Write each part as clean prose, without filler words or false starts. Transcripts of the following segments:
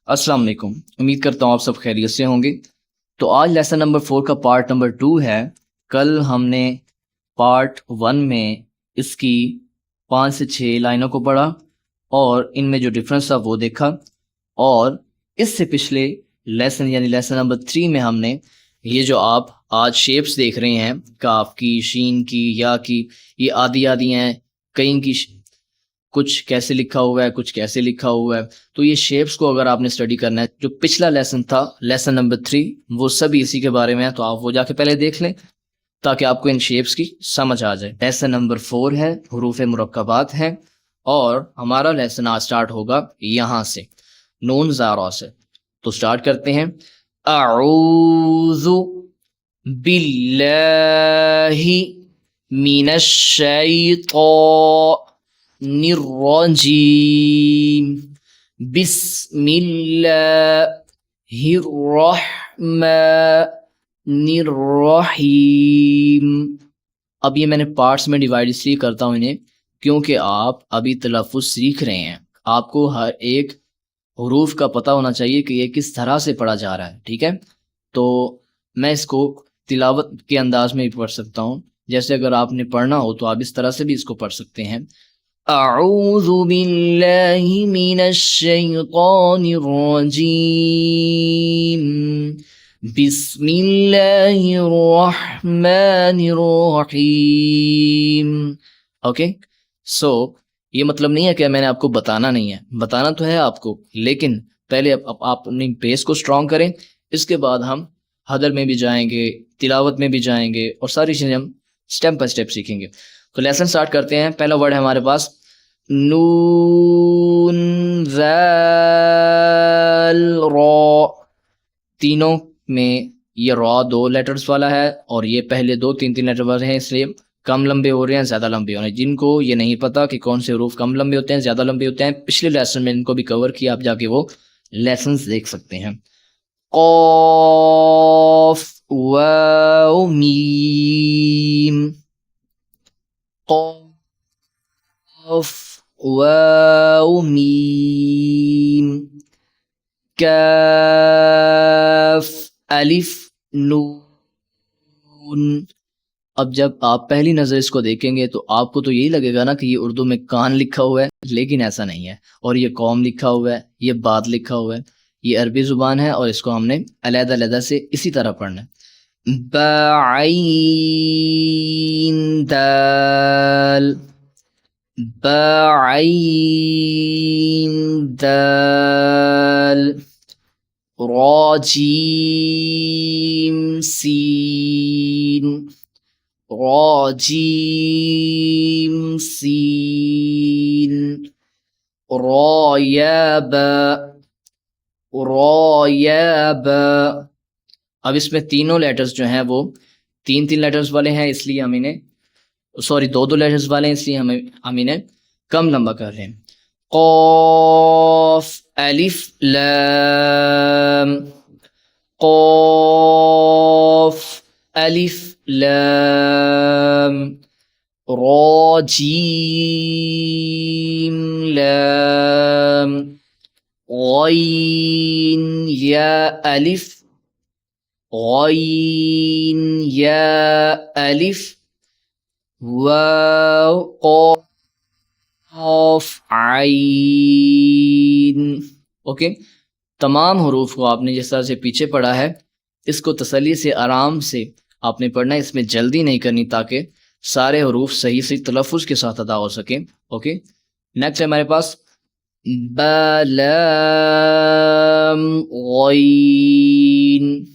السلام علیکم، امید کرتا ہوں آپ سب خیریت سے ہوں گے۔ تو آج لیسن نمبر 4 کا پارٹ نمبر 2 ہے۔ کل ہم نے پارٹ 1 میں اس کی 5 سے 6 لائنوں کو پڑھا اور ان میں جو ڈفرنس تھا وہ دیکھا، اور اس سے پچھلے لیسن یعنی لیسن نمبر 3 میں ہم نے یہ جو آپ آج شیپس دیکھ رہے ہیں، کاف کی، شین کی، یا کی، یہ آدھی آدھی ہیں، کئی کی کچھ کیسے لکھا ہوا ہے، کچھ کیسے لکھا ہوا ہے۔ تو یہ شیپس کو اگر آپ نے اسٹڈی کرنا ہے، جو پچھلا لیسن تھا لیسن نمبر 3، وہ سب اسی کے بارے میں ہے، تو آپ وہ جا کے پہلے دیکھ لیں تاکہ آپ کو ان شیپس کی سمجھ آ جائے۔ لیسن نمبر 4 ہے، حروف مرکبات ہیں، اور ہمارا لیسن آج سٹارٹ ہوگا یہاں سے، نون زارا سے۔ تو سٹارٹ کرتے ہیں۔ اعوذ باللہ من الشیطان الرجیم بسم اللہ الرحمن الرحیم۔ اب یہ میں نے پارٹس میں ڈیوائڈ اس لیے کرتا ہوں انہیں کیونکہ آپ ابھی تلفظ سیکھ رہے ہیں، آپ کو ہر ایک حروف کا پتہ ہونا چاہیے کہ یہ کس طرح سے پڑھا جا رہا ہے، ٹھیک ہے؟ تو میں اس کو تلاوت کے انداز میں بھی پڑھ سکتا ہوں، جیسے اگر آپ نے پڑھنا ہو تو آپ اس طرح سے بھی اس کو پڑھ سکتے ہیں۔ اعوذ باللہ من الشیطان الرجیم بسم اللہ الرحمن الرحیم۔ اوکے، سو یہ مطلب نہیں ہے کہ میں نے آپ کو بتانا نہیں ہے، بتانا تو ہے آپ کو، لیکن پہلے آپ اپنی بیس کو سٹرونگ کریں، اس کے بعد ہم حدر میں بھی جائیں گے، تلاوت میں بھی جائیں گے، اور ساری چیزیں ہم سٹیپ بائی سٹیپ سیکھیں گے۔ تو لیسن سٹارٹ کرتے ہیں۔ پہلا ورڈ ہے ہمارے پاس نون ذال را۔ تینوں میں یہ را 2 لیٹرز والا ہے، اور یہ پہلے 2 3 لیٹر والے ہیں، اس لیے کم لمبے ہو رہے ہیں، زیادہ لمبے ہو رہے ہیں۔ جن کو یہ نہیں پتا کہ کون سے حروف کم لمبے ہوتے ہیں، زیادہ لمبے ہوتے ہیں، پچھلے لیسن میں ان کو بھی کور کیا، آپ جا کے وہ لیسنز دیکھ سکتے ہیں۔ قاف واو میم، قاف واو میم، کاف الف نون۔ اب جب آپ پہلی نظر اس کو دیکھیں گے تو آپ کو تو یہی لگے گا نا کہ یہ اردو میں کان لکھا ہوا ہے، لیکن ایسا نہیں ہے، اور یہ قوم لکھا ہوا ہے، یہ بات لکھا ہوا ہے۔ یہ عربی زبان ہے اور اس کو ہم نے علیحدہ علیحدہ سے اسی طرح پڑھنا ہے۔ بعین دال، بعین دال، راجیم سین، راجیم سین، رایبا، رایبا۔ اب اس میں تینوں لیٹرز جو ہیں وہ 3 لیٹرز والے ہیں، اس لیے ہم انہیں 2 لیٹرز والے ہیں، اس لیے ہم انہیں کم لمبا کر رہے ہیں۔ قاف الف لام، قاف الف لام، را جیم لام، غین یا الف، غین یا الف، واو قاف عین۔ اوکے، تمام حروف کو آپ نے جس طرح سے پیچھے پڑھا ہے، اس کو تسلی سے آرام سے آپ نے پڑھنا ہے، اس میں جلدی نہیں کرنی تاکہ سارے حروف صحیح سے تلفظ کے ساتھ ادا ہو سکیں۔ اوکے، نیکسٹ ہے ہمارے پاس با لام غین،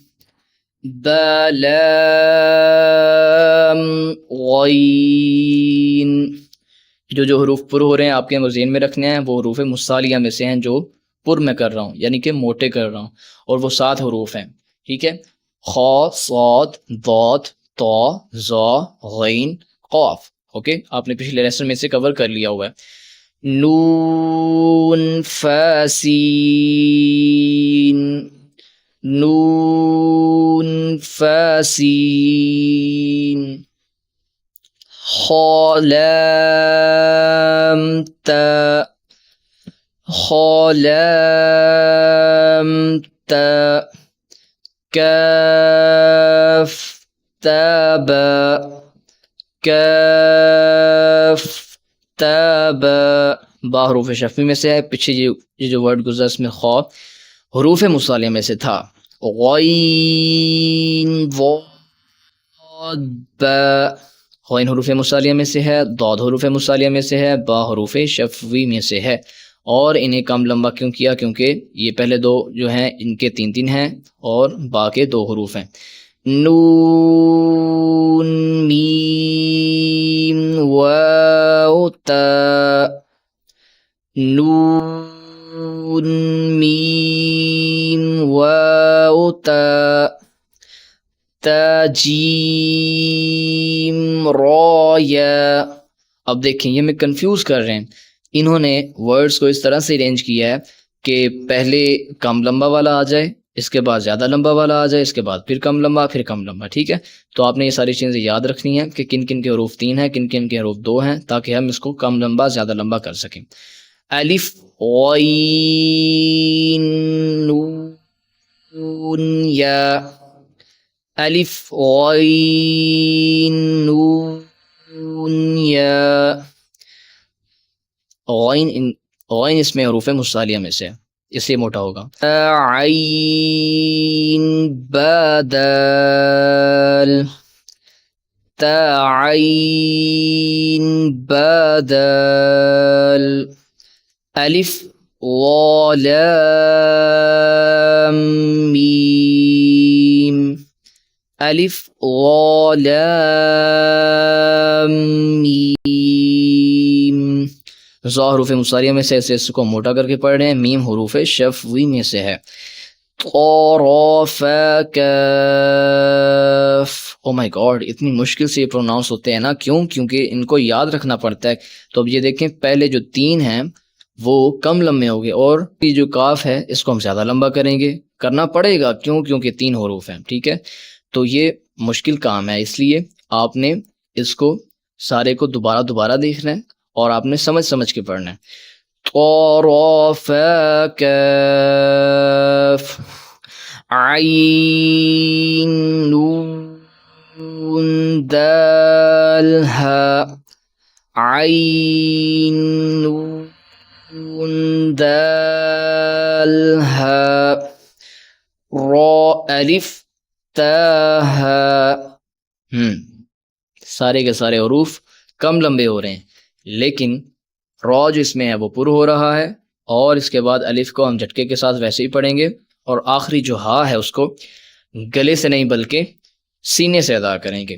با لام غین۔ جو حروف پر ہو رہے ہیں آپ کے ذہن میں رکھنے ہیں، وہ حروف مصالیہ میں سے ہیں جو پر میں کر رہا ہوں، یعنی کہ موٹے کر رہا ہوں، اور وہ 7 حروف ہیں، ٹھیک ہے؟ خا، صاد، ضاد، طا، ظا، غین، قاف۔ اوکے، آپ نے پچھلے لیسن میں سے کور کر لیا ہوا ہے۔ نون فا سین، نون فا سین، خا لام تا، خا لام تا کاف تا با کاف تا با با حروف شفوی میں سے ہے. پیچھے یہ جو ورڈ گزرا اس میں خا حروف مصالحہ میں سے تھا. غین ضاد با غین حروف مصالحہ میں سے ہے, ضاد حروف مصالحہ میں سے ہے, با حروف شفوی میں سے ہے. اور انہیں کم لمبا کیوں کیا؟ کیونکہ یہ پہلے دو جو ہیں ان کے 3 ہیں اور با کے 2 حروف ہیں. نون میم واو تا نون میم واو تا تا جیم را یا. اب دیکھیں یہ میں کنفیوز کر رہے ہیں, انہوں نے ورڈز کو اس طرح سے ارینج کیا ہے کہ پہلے کم لمبا والا آ جائے, اس کے بعد زیادہ لمبا والا آ جائے, اس کے بعد پھر کم لمبا, پھر کم لمبا. ٹھیک ہے, تو آپ نے یہ ساری چیزیں یاد رکھنی ہیں کہ کن کن کے حروف 3 ہیں, کن کن کے حروف 2 ہیں, تاکہ ہم اس کو کم لمبا زیادہ لمبا کر سکیں. الف غین نون یا الف غین نون یا. غین اس میں حروف مصالحہ میں سے ہے, اس سے موٹا ہوگا. عین بدل تعین بدل الف لام میم الف لام میم. ظا حروف مصالحہ میں سے ایسے اس کو موٹا کر کے پڑھ رہے ہیں. میم حروف شفوی میں سے ہے. طرف کاف. او مائی گاڈ, اتنی مشکل سے یہ پروناؤنس ہوتے ہیں نا. کیوں؟ کیونکہ ان کو یاد رکھنا پڑتا ہے. تو اب یہ دیکھیں, پہلے جو 3 ہیں وہ کم لمبے ہو گئے, اور یہ جو کاف ہے اس کو ہم زیادہ لمبا کریں گے. کرنا پڑے گا, کیوں؟ کیونکہ 3 حروف ہیں. ٹھیک ہے, تو یہ مشکل کام ہے, اس لیے آپ نے اس کو سارے کو دوبارہ دیکھنا ہے اور آپ نے سمجھ کے پڑھنا ہے. طرف کاف عین نون دال ہا عین نون دال ہا را الف تا ہا. سارے کے سارے حروف کم لمبے ہو رہے ہیں, لیکن را جو اس میں ہے وہ پر ہو رہا ہے, اور اس کے بعد الف کو ہم جھٹکے کے ساتھ ویسے ہی پڑھیں گے, اور آخری جو ہا ہے اس کو گلے سے نہیں بلکہ سینے سے ادا کریں گے.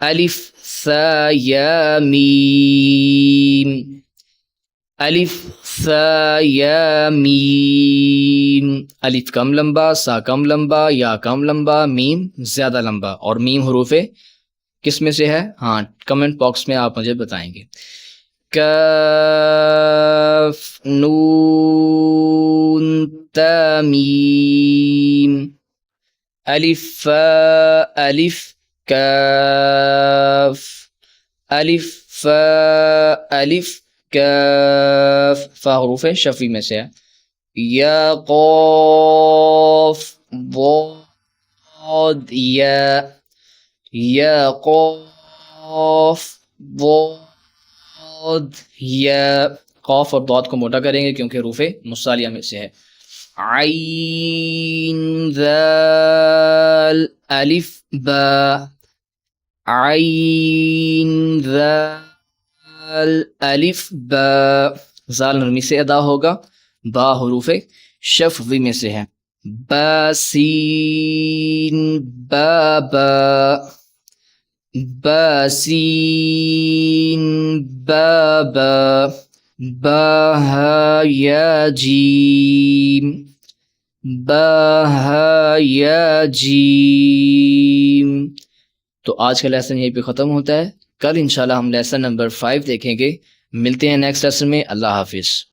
الف ثا یا میم الف ثا یا میم. الف کم لمبا, سا کم لمبا, یا کم لمبا, میم زیادہ لمبا. اور میم حروف کس میں سے ہے؟ ہاں, کمنٹ باکس میں آپ مجھے بتائیں گے. کاف نون تا میم الف فا الف کاف الف فا الف کاف. فا حروف شفوی میں سے ہے. یا قاف ضاد یا قاف ضاد یا. قاف اور ضاد کو موٹا کریں گے کیونکہ حروف مصالحہ میں سے ہے. عین ذال الف با عین ذال الف با. ذال نرمی سے ادا ہوگا, با حروف شفوی میں سے ہے. با سین بابا با سین بابا با ہا یا جیم با ہا یا جیم. تو آج کا لیسن یہیں پہ ختم ہوتا ہے. کل انشاءاللہ ہم لیسن نمبر 5 دیکھیں گے. ملتے ہیں نیکسٹ لیسن میں. اللہ حافظ.